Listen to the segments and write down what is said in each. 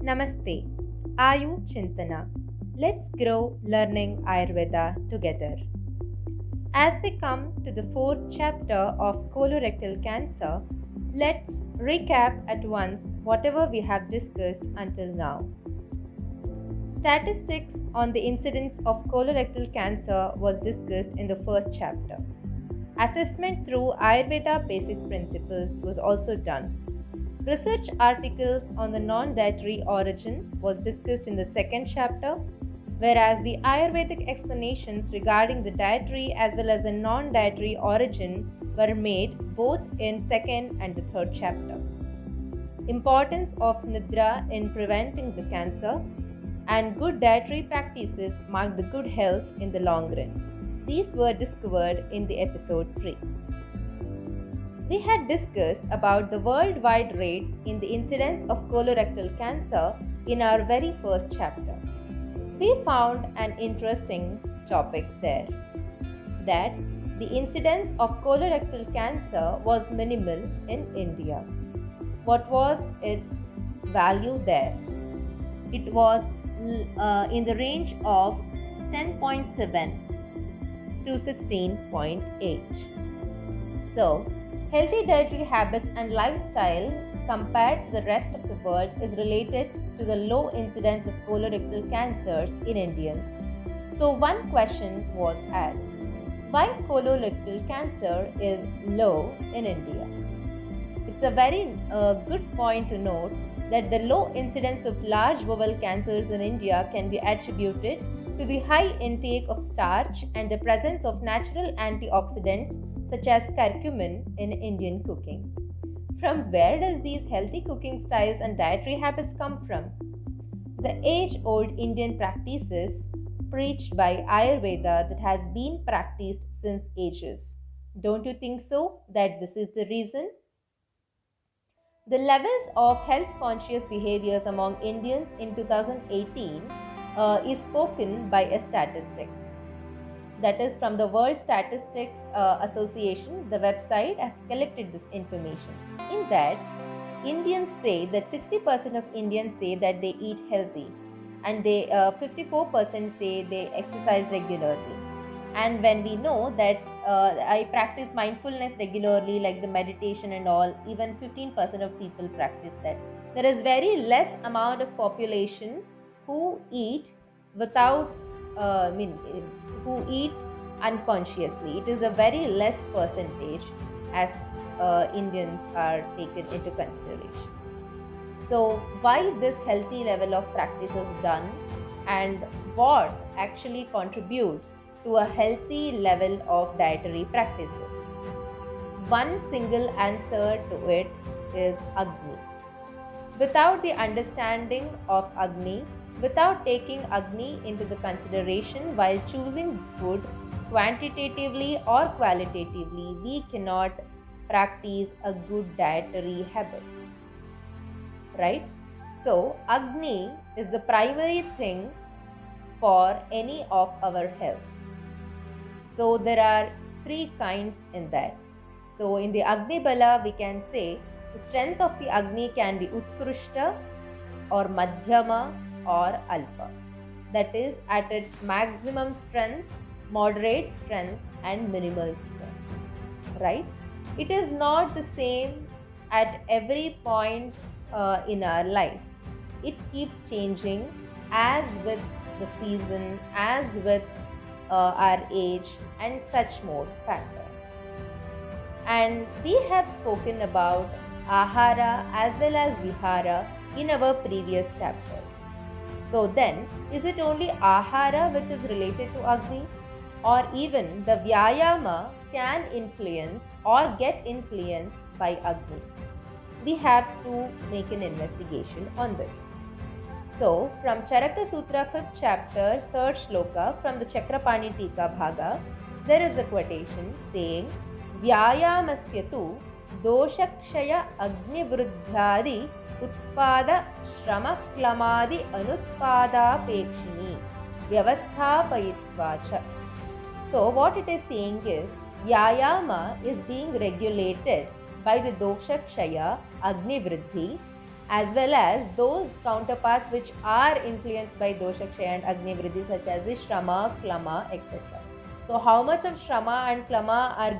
Namaste, Ayu-Chintana. Let's grow learning Ayurveda together. As we come to the fourth chapter of colorectal cancer, let's recap at once whatever we have discussed until now. Statistics on the incidence of colorectal cancer was discussed in the first chapter. Assessment through Ayurveda basic principles was also done. Research articles on the non-dietary origin was discussed in the second chapter, whereas the Ayurvedic explanations regarding the dietary as well as the non-dietary origin were made both in second and the third chapter. Importance of Nidra in preventing the cancer and good dietary practices mark the good health in the long run. These were discovered in the episode 3. We had discussed about the worldwide rates in the incidence of colorectal cancer in our very first chapter. We found an interesting topic there, that the incidence of colorectal cancer was minimal in India. What was its value there? It was in the range of 10.7 to 16.8. So, healthy dietary habits and lifestyle compared to the rest of the world is related to the low incidence of colorectal cancers in Indians. So one question was asked, why colorectal cancer is low in India? It's a very good point to note that the low incidence of large bowel cancers in India can be attributed to the high intake of starch and the presence of natural antioxidants such as curcumin in Indian cooking. From where does these healthy cooking styles and dietary habits come from? The age-old Indian practices preached by Ayurveda that has been practiced since ages. Don't you think so that this is the reason? The levels of health conscious behaviors among Indians in 2018 is spoken by a statistics. That is from the World Statistics Association, the website. I have collected this information. In that, Indians say that 60% of Indians say that they eat healthy, and they 54% say they exercise regularly. And when we know that I practice mindfulness regularly, like the meditation and all, even 15% of people practice that. There is very less amount of population who eat without, who eat unconsciously. It is a very less percentage as Indians are taken into consideration. So, why this healthy level of practice is done, and what actually contributes to a healthy level of dietary practices? One single answer to it is Agni. Without the understanding of Agni, without taking Agni into the consideration while choosing food quantitatively or qualitatively, we cannot practice a good dietary habits. Right? So, Agni is the primary thing for any of our health. So, there are three kinds in that. So, in the Agni Bala, we can say the strength of the Agni can be Utkrishta or Madhyama or Alpa. That is at its maximum strength, moderate strength and minimal strength. Right? It is not the same at every point in our life. It keeps changing as with the season, as with our age and such more factors. And we have spoken about Ahara as well as Vihara in our previous chapters. So then, is it only Ahara which is related to Agni, or even the Vyayama can influence or get influenced by Agni? We have to make an investigation on this. So, from Charaka Sutra 5th chapter, 3rd shloka from the Chakrapani Tika Bhaga, there is a quotation saying, Vyayamasya tu doshakshaya agnivrudhyadi utpada shrama klamadi anutpada pekshini vyavasthapayitva cha. So, what it is saying is, Vyayama is being regulated by the doshakshaya agni vriddhi, as well as those counterparts which are influenced by dosha kshaya and agni vriddhi, such as the shrama, klama, etc. So how much of shrama and klama are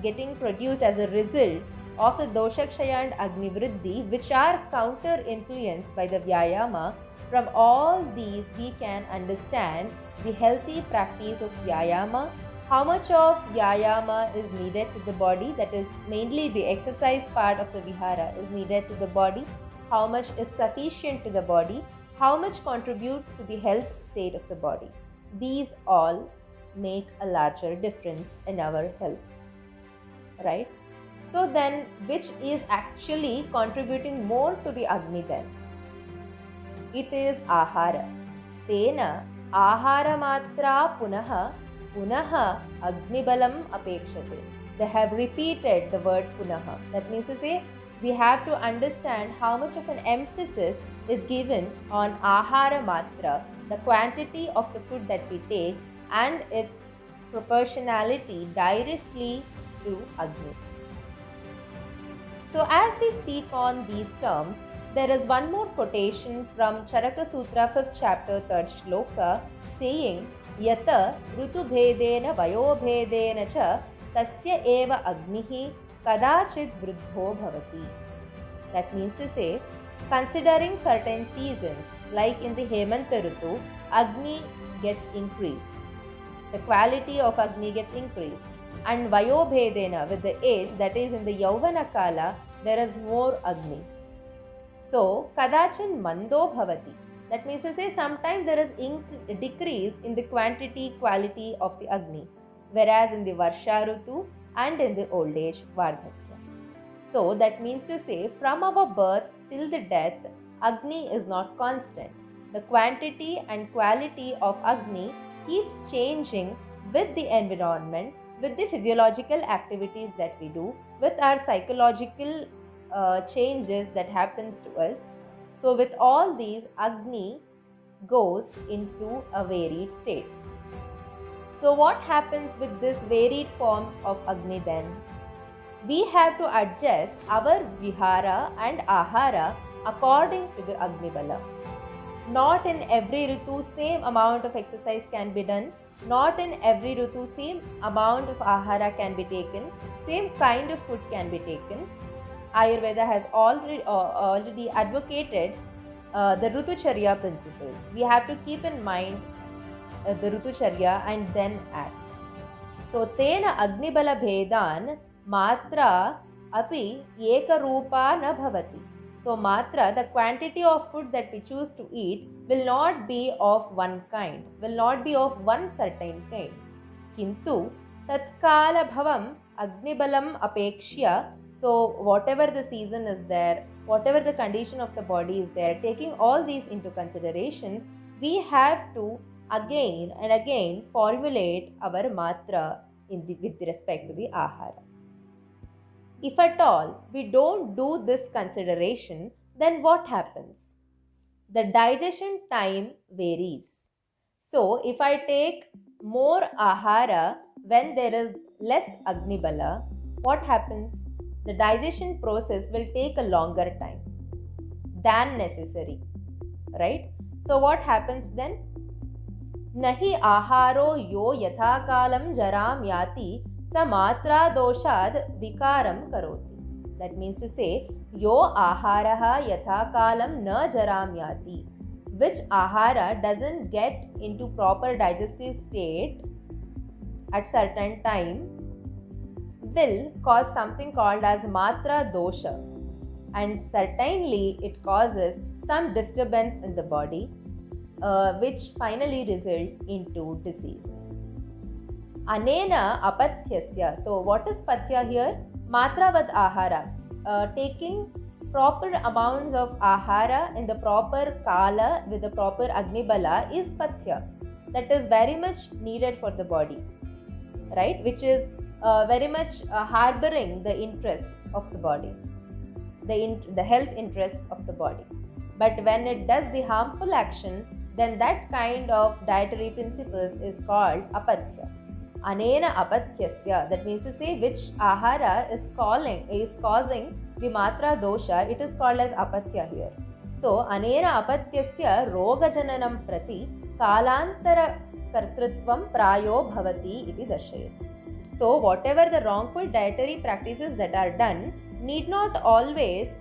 getting produced as a result of the dosha kshaya and agni vriddhi, which are counter influenced by the vyayama. From all these we can understand the healthy practice of vyayama, how much of vyayama is needed to the body, that is mainly the exercise part of the vihara is needed to the body, how much is sufficient to the body, how much contributes to the health state of the body. These all make a larger difference in our health, right? So then, which is actually contributing more to the agni then? It is ahara. Tena ahara matra punaha agnibalam apekshate. They have repeated the word punaha. That means to say, we have to understand how much of an emphasis is given on ahara matra, the quantity of the food that we take, and its proportionality directly to agni. So as we speak on these terms, there is one more quotation from Charaka Sutra 5th chapter 3rd shloka saying, Yata ऋतुभेदेन वयोभेदेन च tasya eva agnihi kadachit vruddho bhavati. That means to say, considering certain seasons, like in the Hemanta Ritu, Agni gets increased. The quality of Agni gets increased. And Vayobhedena, with the age, that is in the Yauvana Kala, there is more Agni. So, Kadachan Mando Bhavati. That means to say, sometimes there is decrease in the quantity, quality of the Agni, whereas in the Varsha Ritu and in the old age, Vardhakya. So, that means to say, from our birth till the death, Agni is not constant. The quantity and quality of Agni keeps changing with the environment, with the physiological activities that we do, with our psychological changes that happens to us. So with all these, Agni goes into a varied state. So what happens with these varied forms of Agni then? We have to adjust our vihara and ahara according to the Agni Bala. Not in every Ritu same amount of exercise can be done. Not in every Ritu same amount of ahara can be taken. Same kind of food can be taken. Ayurveda has already advocated the Rutucharya principles. We have to keep in mind the Rutucharya and then act. So, Tena Agnibala Bhedan Matra Api Ekarupa na Bhavati. So, Matra, the quantity of food that we choose to eat, will not be of one kind, will not be of one certain kind. Kintu Tatkala Bhavam Agnibalam Apekshya. So, whatever the season is there, whatever the condition of the body is there, taking all these into considerations, we have to again and again formulate our matra with respect to the ahara. If at all we don't do this consideration, then what happens? The digestion time varies. So, if I take more ahara when there is less Agnibala, what happens? The digestion process will take a longer time than necessary, right? So what happens then? Nahi aharo yo yathakalam jaram yati sa matra doshad vikaram karoti. That means to say, yo aharaha yathakalam na jaram yati. Which ahara doesn't get into proper digestive state at certain time will cause something called as matra dosha, and certainly it causes some disturbance in the body, which finally results into disease. Anena apathyasya. So what is pathya here? Matravat ahara. Taking proper amounts of ahara in the proper kala with the proper agnibala is pathya. That is very much needed for the body, right? Which is very much harboring the interests of the body, the health interests of the body. But when it does the harmful action, then that kind of dietary principles is called apathya. Anena apatyasya, that means to say which ahara is causing the matra dosha, it is called as apatya here. So, anena apatyasya rogajananam prati kalantara kartrutvam prayo bhavati iti darshayati. So, whatever the wrongful dietary practices that are done need not always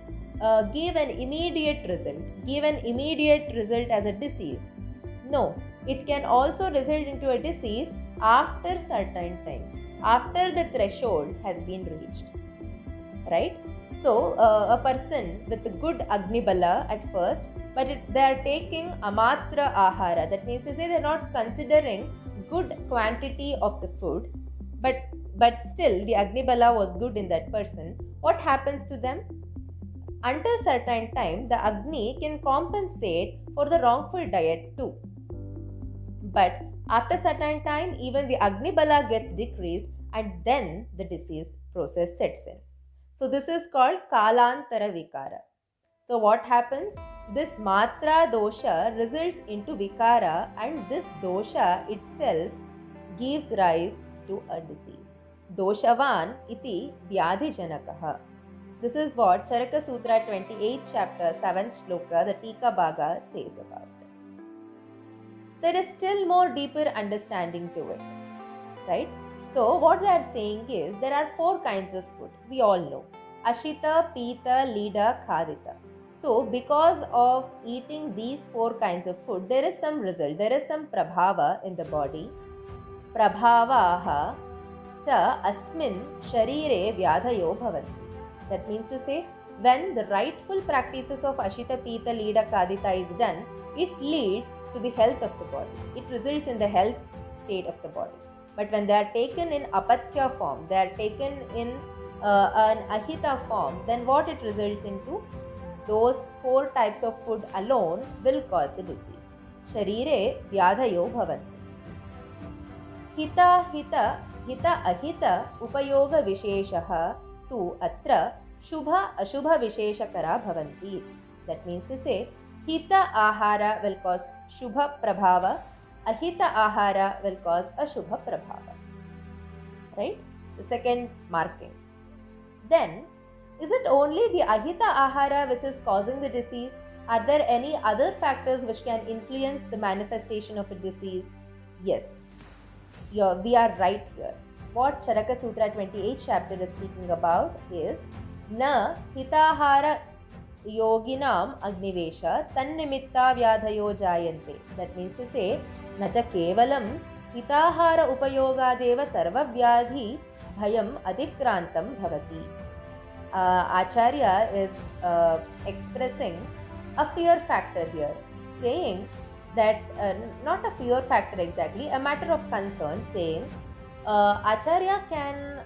give an immediate result as a disease. No, it can also result into a disease after certain time, after the threshold has been reached, right? So a person with a good Agni Bala at first, but they are taking amatra ahara, that means to say they are not considering good quantity of the food, but still the Agni Bala was good in that person. What happens to them? Until certain time, the Agni can compensate for the wrongful diet too. But after certain time, even the Agni Bala gets decreased and then the disease process sets in. So this is called Kalantara Vikara. So what happens? This Matra dosha results into Vikara, and this dosha itself gives rise to a disease. Doshavan iti Vyadhi Janakaha. This is what Charaka Sutra 28 chapter 7th shloka, the Tika Bhaga, says about it. There is still more deeper understanding to it, right? So what they are saying is there are 4 kinds of food. We all know. Ashita, Pita, Lida, Khadita. So because of eating these 4 kinds of food, there is some result. There is some prabhava in the body. Prabhavaha cha asmin sharire vyadhayo bhavanti. That means to say, when the rightful practices of Ashita, Pita, Lida, Khadita is done, it leads to the health of the body. It results in the health state of the body. But when they are taken in apatya form, they are taken in an ahita form, then what it results into? Those 4 types of food alone will cause the disease. Sharire vyadhayo bhavanti. Hita ahita upayoga visheshaha tu atra shubha ashubha visheshakara bhavanti. That means to say, Hita ahara will cause shubha prabhava, ahita ahara will cause ashubha prabhava. Right? The second marking. Then, is it only the ahita ahara which is causing the disease? Are there any other factors which can influence the manifestation of a disease? Yes. We are right here. What Charaka Sutra 28 chapter is speaking about is Na hitahara yoginam agnivesha tannimitta vyadhayo jayante. That means to say, nacha kevalam hitahara upayogadeva sarva vyadhi bhayam adikrantam bhavati. Acharya is expressing a fear factor here, saying that not a fear factor exactly, a matter of concern, saying Acharya can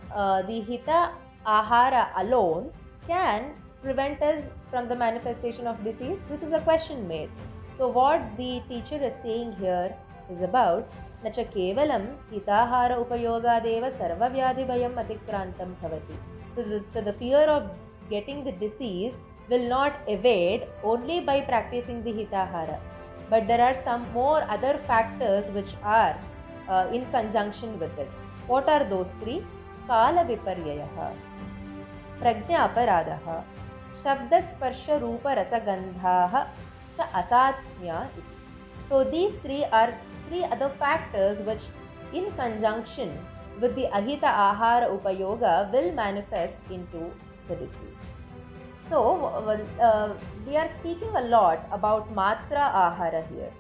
the hita ahara alone can prevent us from the manifestation of disease? This is a question made. So what the teacher is saying here is about nacha kevalam hitahara upayogadeva sarva vyadhi bhayam atikrantam bhavati. So the fear of getting the disease will not evade only by practicing the hitahara, but there are some more other factors which are in conjunction with it. What are those 3? Kala viparyayaha, prajna aparadaha, shabda sparsha rupa rasa gandhaha cha asatmya. So these 3 are 3 other factors which in conjunction with the ahita ahara upayoga will manifest into the disease. So we are speaking a lot about matra ahara here.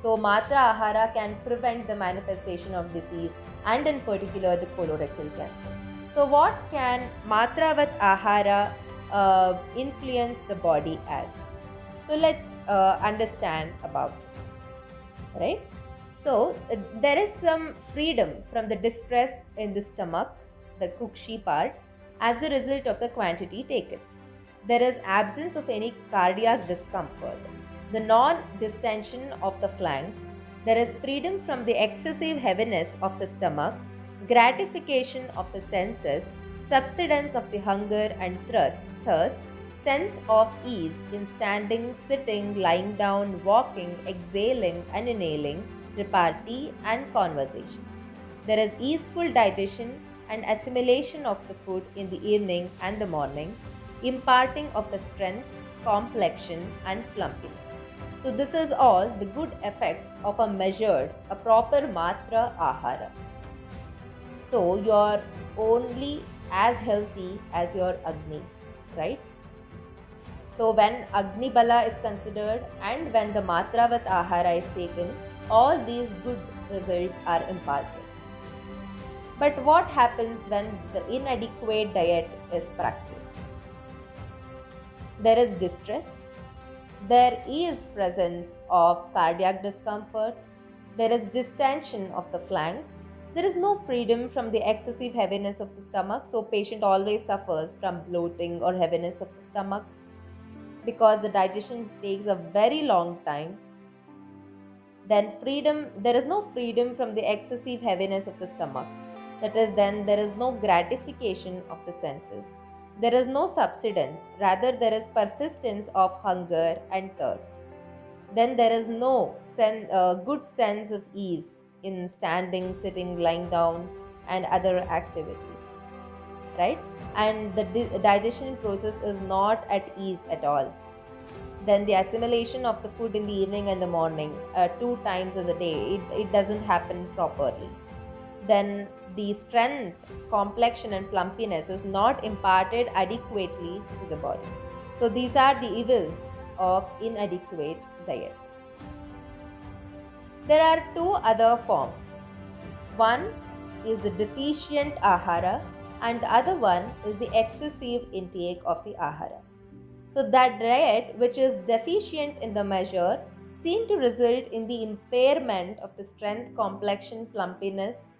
So matra ahara can prevent the manifestation of disease and in particular the colorectal cancer. So what can matravat ahara influence the body as? So let's understand about it, right? So there is some freedom from the distress in the stomach, the kukshi part, as a result of the quantity taken. There is absence of any cardiac discomfort, the non-distension of the flanks. There is freedom from the excessive heaviness of the stomach, gratification of the senses, subsidence of the hunger and thirst, sense of ease in standing, sitting, lying down, walking, exhaling and inhaling, repartee and conversation. There is easeful digestion and assimilation of the food in the evening and the morning, imparting of the strength, complexion, and plumpiness. So, this is all the good effects of a proper matra ahara. So, you're only as healthy as your Agni, right? So, when Agni Bala is considered and when the Matravat Ahara is taken, all these good results are imparted. But what happens when the inadequate diet is practiced? There is distress, there is presence of cardiac discomfort, there is distension of the flanks, there is no freedom from the excessive heaviness of the stomach, so patient always suffers from bloating or heaviness of the stomach because the digestion takes a very long time. Then there is no freedom from the excessive heaviness of the stomach. That is, then there is no gratification of the senses. There is no subsidence, rather, there is persistence of hunger and thirst. Then there is no good sense of ease in standing, sitting, lying down, and other activities, right? And the digestion process is not at ease at all. Then the assimilation of the food in the evening and the morning, 2 times in the day, it doesn't happen properly. Then the strength, complexion, and plumpiness is not imparted adequately to the body. So these are the evils of inadequate diet. There are two other forms. One is the deficient ahara, and the other one is the excessive intake of the ahara. So that diet which is deficient in the measure seem to result in the impairment of the strength, complexion, plumpiness,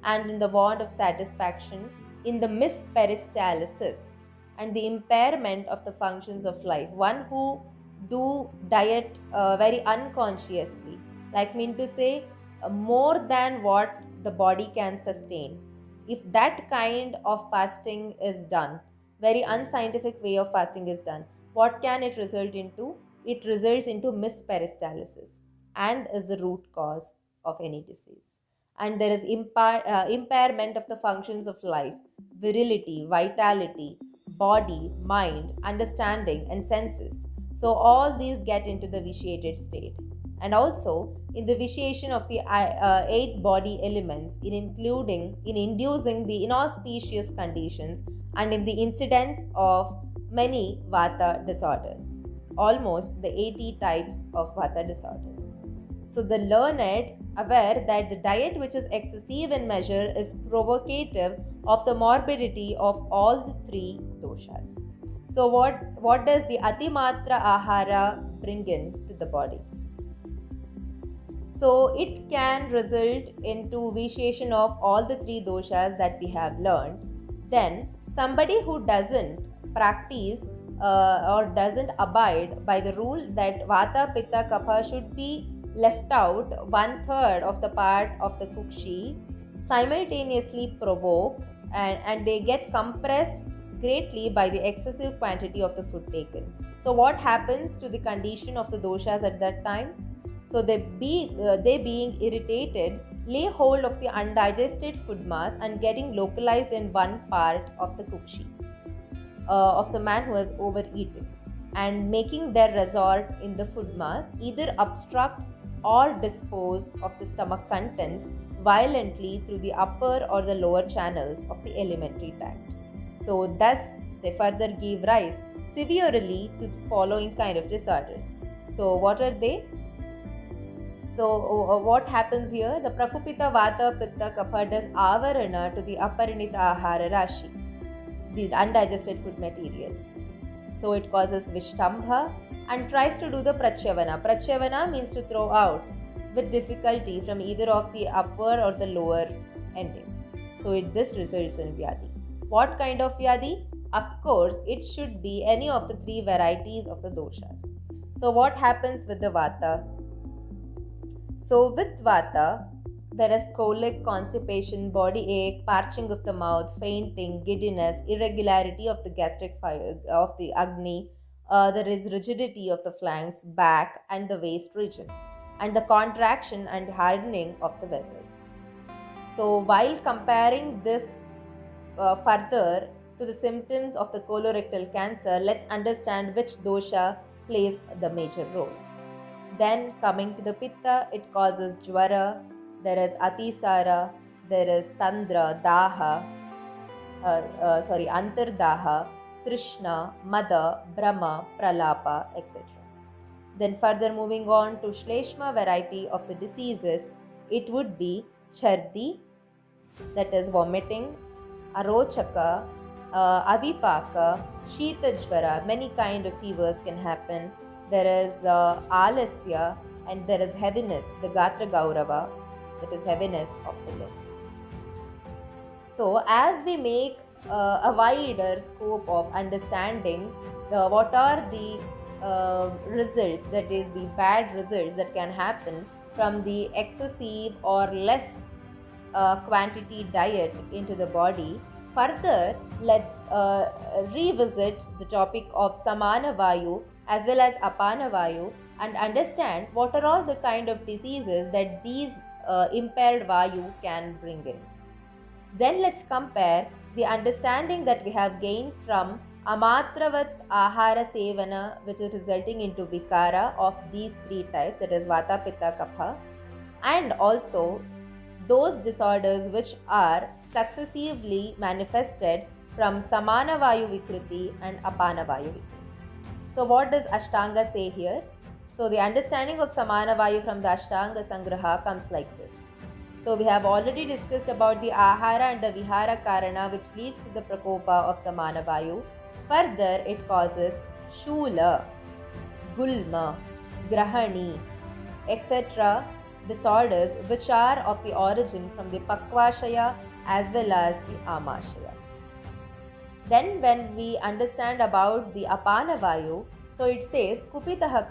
and in the want of satisfaction, in the misperistalsis, and the impairment of the functions of life. One who do diet very unconsciously, like mean to say, more than what the body can sustain. If that kind of fasting is done, very unscientific way of fasting is done, what can it result into? It results into misperistalsis and is the root cause of any disease. And there is impairment of the functions of life, virility, vitality, body, mind, understanding, and senses. So, all these get into the vitiated state. And also in the vitiation of the 8 body elements, in inducing the inauspicious conditions and in the incidence of many vata disorders, almost the 80 types of vata disorders. So the learned aware that the diet which is excessive in measure is provocative of the morbidity of all the 3 doshas. So what does the atimatra ahara bring in to the body? So it can result into vitiation of all the 3 doshas that we have learned. Then somebody who doesn't practice or doesn't abide by the rule that vata, pitta, kapha should be left out 1/3 of the part of the kukshi, simultaneously provoke and they get compressed greatly by the excessive quantity of the food taken. So what happens to the condition of the doshas at that time? So they being irritated lay hold of the undigested food mass and getting localized in one part of the kukshi of the man who has overeaten, and making their resort in the food mass either obstruct or dispose of the stomach contents violently through the upper or the lower channels of the alimentary tract. So thus they further give rise severely to the following kind of disorders. So what are they? So what happens here? The Prakupita Vata Pitta Kapha does avarana to the Aparinita Ahara Rashi, the undigested food material. So it causes Vishtambha and tries to do the Prachyavana. Prachyavana means to throw out with difficulty from either of the upper or the lower endings. So this results in Vyadi. What kind of Vyadi? Of course, it should be any of the 3 varieties of the doshas. So what happens with the Vata? So with Vata, there is colic, constipation, body ache, parching of the mouth, fainting, giddiness, irregularity of the gastric fire of the Agni. There is rigidity of the flanks, back, and the waist region, and the contraction and hardening of the vessels. So, while comparing this further to the symptoms of the colorectal cancer, let's understand which dosha plays the major role. Then, coming to the pitta, it causes jvara, there is atisara, there is tandra, daha, antardaha, trishna, mada, brahma, pralapa, etc. Then further moving on to Shleshma variety of the diseases, it would be Chardi, that is vomiting, Arochaka, Avipaka, Sheetajvara, many kind of fevers can happen. There is Alasya and there is heaviness, the Gatra Gaurava, that is heaviness of the limbs. So as we make a wider scope of understanding what are the results, that is the bad results that can happen from the excessive or less quantity diet into the body. Further, let's revisit the topic of Samana Vayu as well as Apana Vayu and understand what are all the kind of diseases that these impaired Vayu can bring in. Then let's compare the understanding that we have gained from Amatravat Ahara Sevana, which is resulting into Vikara of these three types, that is Vata, Pitta, Kapha, and also those disorders which are successively manifested from Samana Vayu Vikruti and Apana Vayu Vikruti. So what does Ashtanga say here? So the understanding of Samana Vayu from the Ashtanga Sangraha comes like this. So we have already discussed about the Ahara and the Vihara Karana, which leads to the Prakopa of Samana Vayu. Further, it causes Shula, Gulma, Grahani, etc. disorders which are of the origin from the Pakvashaya as well as the Amashaya. Then when we understand about the Apana Vayu, so it says Kupitaha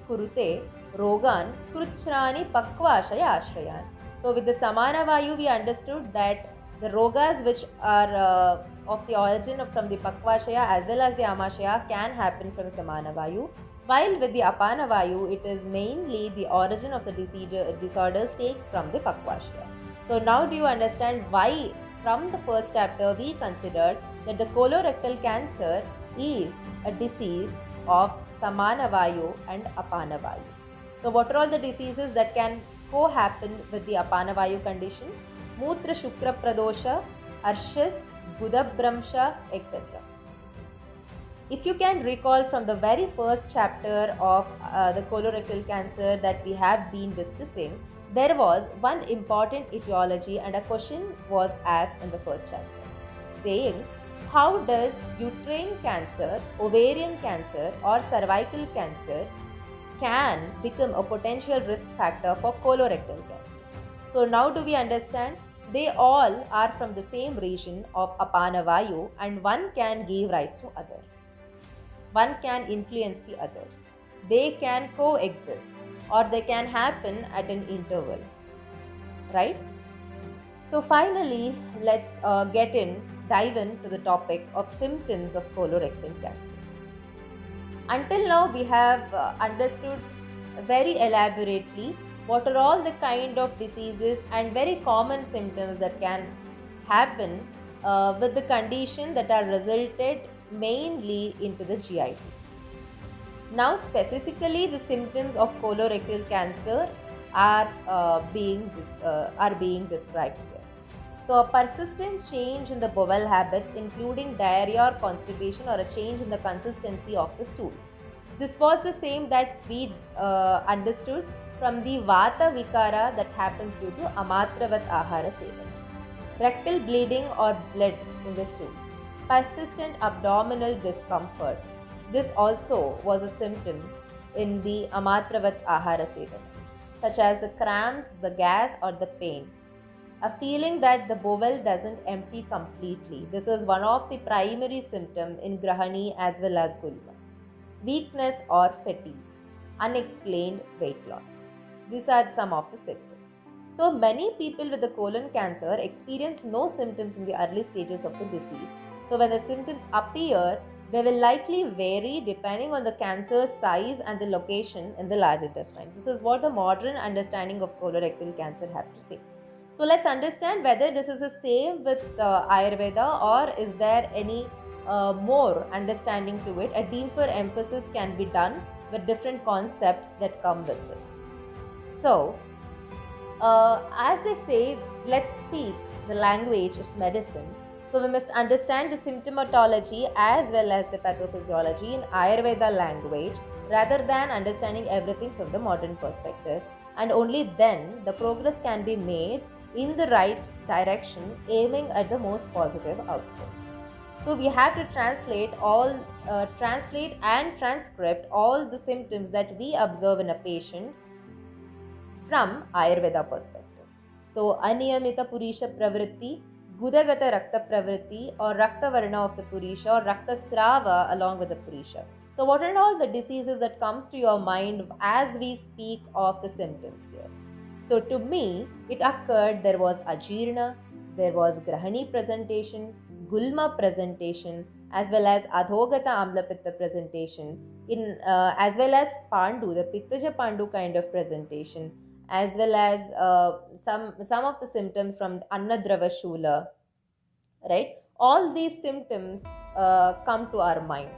Kurute Rogan Krutchrani Pakvashaya Ashrayan. So with the Samana Vayu, we understood that the rogas which are of the origin from the Pakvashaya as well as the Amashaya can happen from Samana Vayu. While with the Apana Vayu, it is mainly the origin of the disorders take from the Pakvashaya. So now do you understand why from the first chapter we considered that the colorectal cancer is a disease of Samana Vayu and Apana Vayu. So what are all the diseases that can co-happen with the Apana Vayu condition? Mutra Shukra Pradosha, Arshas, Budabramsha, etc. If you can recall from the very first chapter of the colorectal cancer that we have been discussing, there was one important etiology and a question was asked in the first chapter, saying, how does uterine cancer, ovarian cancer or cervical cancer can become a potential risk factor for colorectal cancer? So now do we understand? They all are from the same region of Apana Vayu and one can give rise to other. One can influence the other. They can coexist or they can happen at an interval. Right? So finally, let's dive into the topic of symptoms of colorectal cancer. Until now, we have understood very elaborately what are all the kind of diseases and very common symptoms that can happen with the condition that are resulted mainly into the GIT. Now specifically the symptoms of colorectal cancer are being described here. So a persistent change in the bowel habits including diarrhea or constipation or a change in the consistency of the stool. This was the same that we understood from the Vata Vikara that happens due to Amatravat Ahara Sevana. Rectal bleeding or blood in the stool. Persistent abdominal discomfort. This also was a symptom in the Amatravat Ahara Sevana, such as the cramps, the gas or the pain. A feeling that the bowel doesn't empty completely. This is one of the primary symptoms in Grahani as well as Gulma. Weakness or fatigue. Unexplained weight loss. These are some of the symptoms. So many people with the colon cancer experience no symptoms in the early stages of the disease. So when the symptoms appear, they will likely vary depending on the cancer size and the location in the large intestine. This is what the modern understanding of colorectal cancer have to say. So let's understand whether this is the same with Ayurveda, or is there any more understanding to it. A deeper emphasis can be done with different concepts that come with this. So, as they say, let's speak the language of medicine. So, we must understand the symptomatology as well as the pathophysiology in Ayurveda language rather than understanding everything from the modern perspective. And only then the progress can be made in the right direction, aiming at the most positive outcome. So we have to translate and transcript all the symptoms that we observe in a patient from Ayurveda perspective. So Aniyamita Purisha Pravritti, Gudagata Rakta Pravritti, or Rakta Varna of the Purisha, or Rakta Srava along with the Purisha. So what are all the diseases that comes to your mind as we speak of the symptoms here? So to me, it occurred there was Ajirna, there was Grahani presentation, Gulma presentation, as well as Adhogata Amla Pitta presentation, as well as Pandu, the Pittaja Pandu kind of presentation, as well as some of the symptoms from Annadrava Shula, right? All these symptoms come to our mind.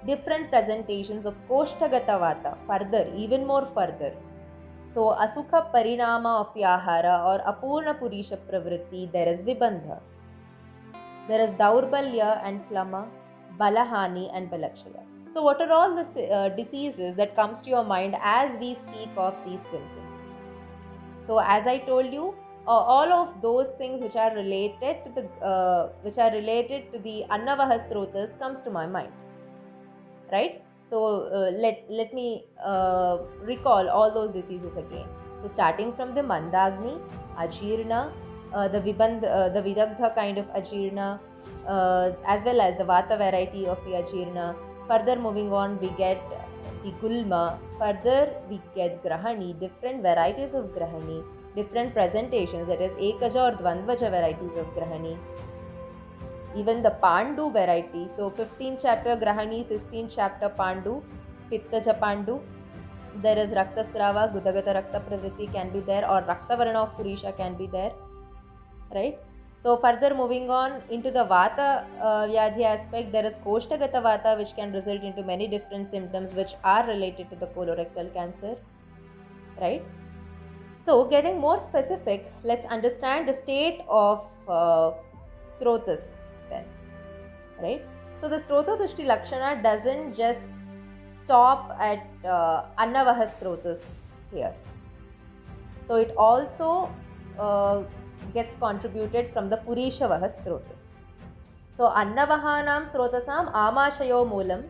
Different presentations of Koshtagata Vata, further, even more further. So, Asukha Parinama of the Ahara or Apurna Purisha Pravritti, there is Vibandha. There is Daurbalya and Klama, Balahani and Balakshaya. So, what are all the diseases that comes to your mind as we speak of these symptoms? So, as I told you, all of those things which are related to the Annavahasrotas comes to my mind, right? So let me recall all those diseases again. So starting from the Mandagni, Ajirna, the Vidagdha kind of Ajirna, as well as the Vata variety of the Ajirna. Further moving on, we get the Gulma. Further, we get Grahani, different varieties of Grahani, different presentations, that is Ekaja or Dvandvaja varieties of Grahani. Even the Pandu variety, so 15th chapter Grahani, 16th chapter Pandu, Pittaja Pandu. There is Rakta Srava, Gudagata Rakta Pravritti can be there, or Rakta Varna of Purisha can be there, right? So further moving on into the Vata Vyadhi aspect, there is Koshtagata Vata, which can result into many different symptoms which are related to the colorectal cancer, right? So getting more specific, let's understand the state of Srotas then, right? So the Srota Dushti Lakshana doesn't just stop at Annavaha Srotas here. So it also gets contributed from the Purishavaha Srotas. So Annavahanam Srotasam Amashayo Moolam.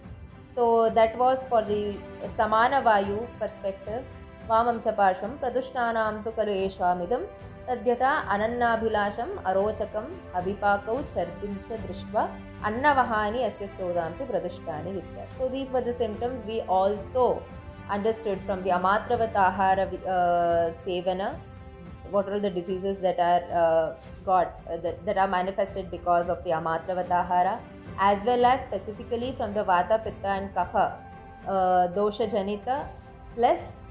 So that was for the Samana Vayu perspective. Vamam Chaparsham Pradushnanam tu Kalu Eshwamidam Tadyata Anannabhilasham Arochakam Abhipakau Chardimcha Drishtva Annavahani Asya Srodamsi Pradushtani Vidya. So these were the symptoms we also understood from the Amatravata Ahara Sevana. What are the diseases that are that are manifested because of the Amatravata Ahara, as well as specifically from the Vata, Pitta and Kapha Dosha Janita, plus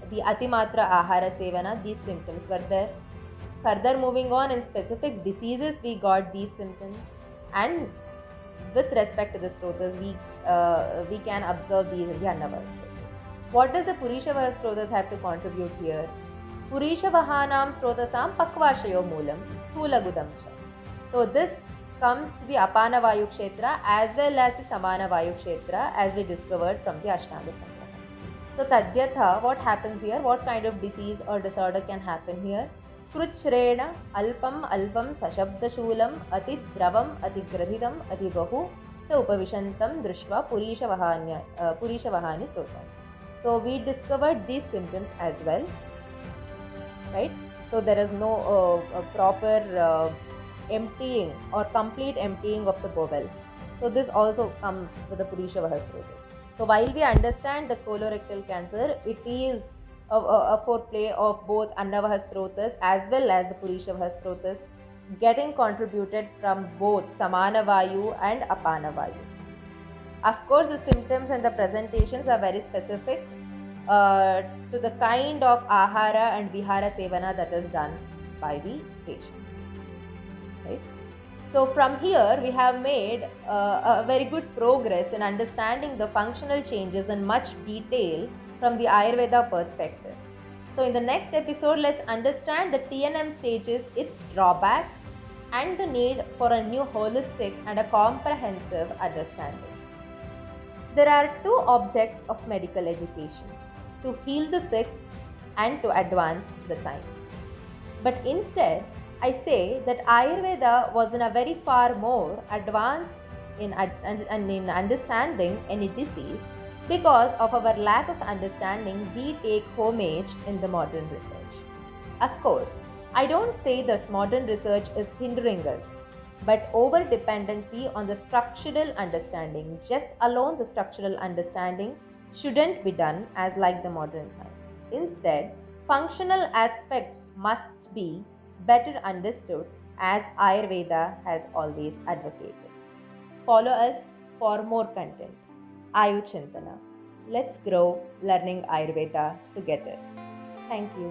the Atimatra Ahara Sevana, these symptoms were there. Further moving on, in specific diseases we got these symptoms, and with respect to the Srotas we can observe these in the Annavara Srotas. What does the Purishavaha Srotas have to contribute here? Purishavahanam Srotasam Pakvashayo Moolam Sthula Gudamcha. So this comes to the Apana Vayu Kshetra as well as the Samana Vayu Kshetra, as we discovered from the Ashtanga Sangraha. So Tadyatha, what happens here? What kind of disease or disorder can happen here? Kruchrena Alpam Alpam Sashabda Shulam Ati Dravam Ati Gradhidam Ati Bahu Cha Upavishantam Drishva Purishavahani Srotams. So we discovered these symptoms as well, right? So there is no proper emptying or complete emptying of the bowel. So this also comes with the Purishavaha Srotas. So while we understand the colorectal cancer, it is a foreplay of both Annavaha Srotas as well as the Purishavaha Srotas getting contributed from both Samana Vayu and Apana Vayu. Of course, the symptoms and the presentations are very specific to the kind of Ahara and Vihara Sevana that is done. by the patient. Right? So from here, we have made a very good progress in understanding the functional changes in much detail from the Ayurveda perspective. So in the next episode, let's understand the TNM stages, its drawback, and the need for a new holistic and a comprehensive understanding. There are two objects of medical education: to heal the sick and to advance the science. But instead, I say that Ayurveda was in a very far more advanced in understanding any disease. Because of our lack of understanding, we take homage in the modern research. Of course, I don't say that modern research is hindering us, but over dependency on the structural understanding, just alone the structural understanding, shouldn't be done as like the modern science. Instead, functional aspects must be better understood as Ayurveda has always advocated. Follow us for more content. Ayu-Chintana. Let's grow learning Ayurveda together. Thank you.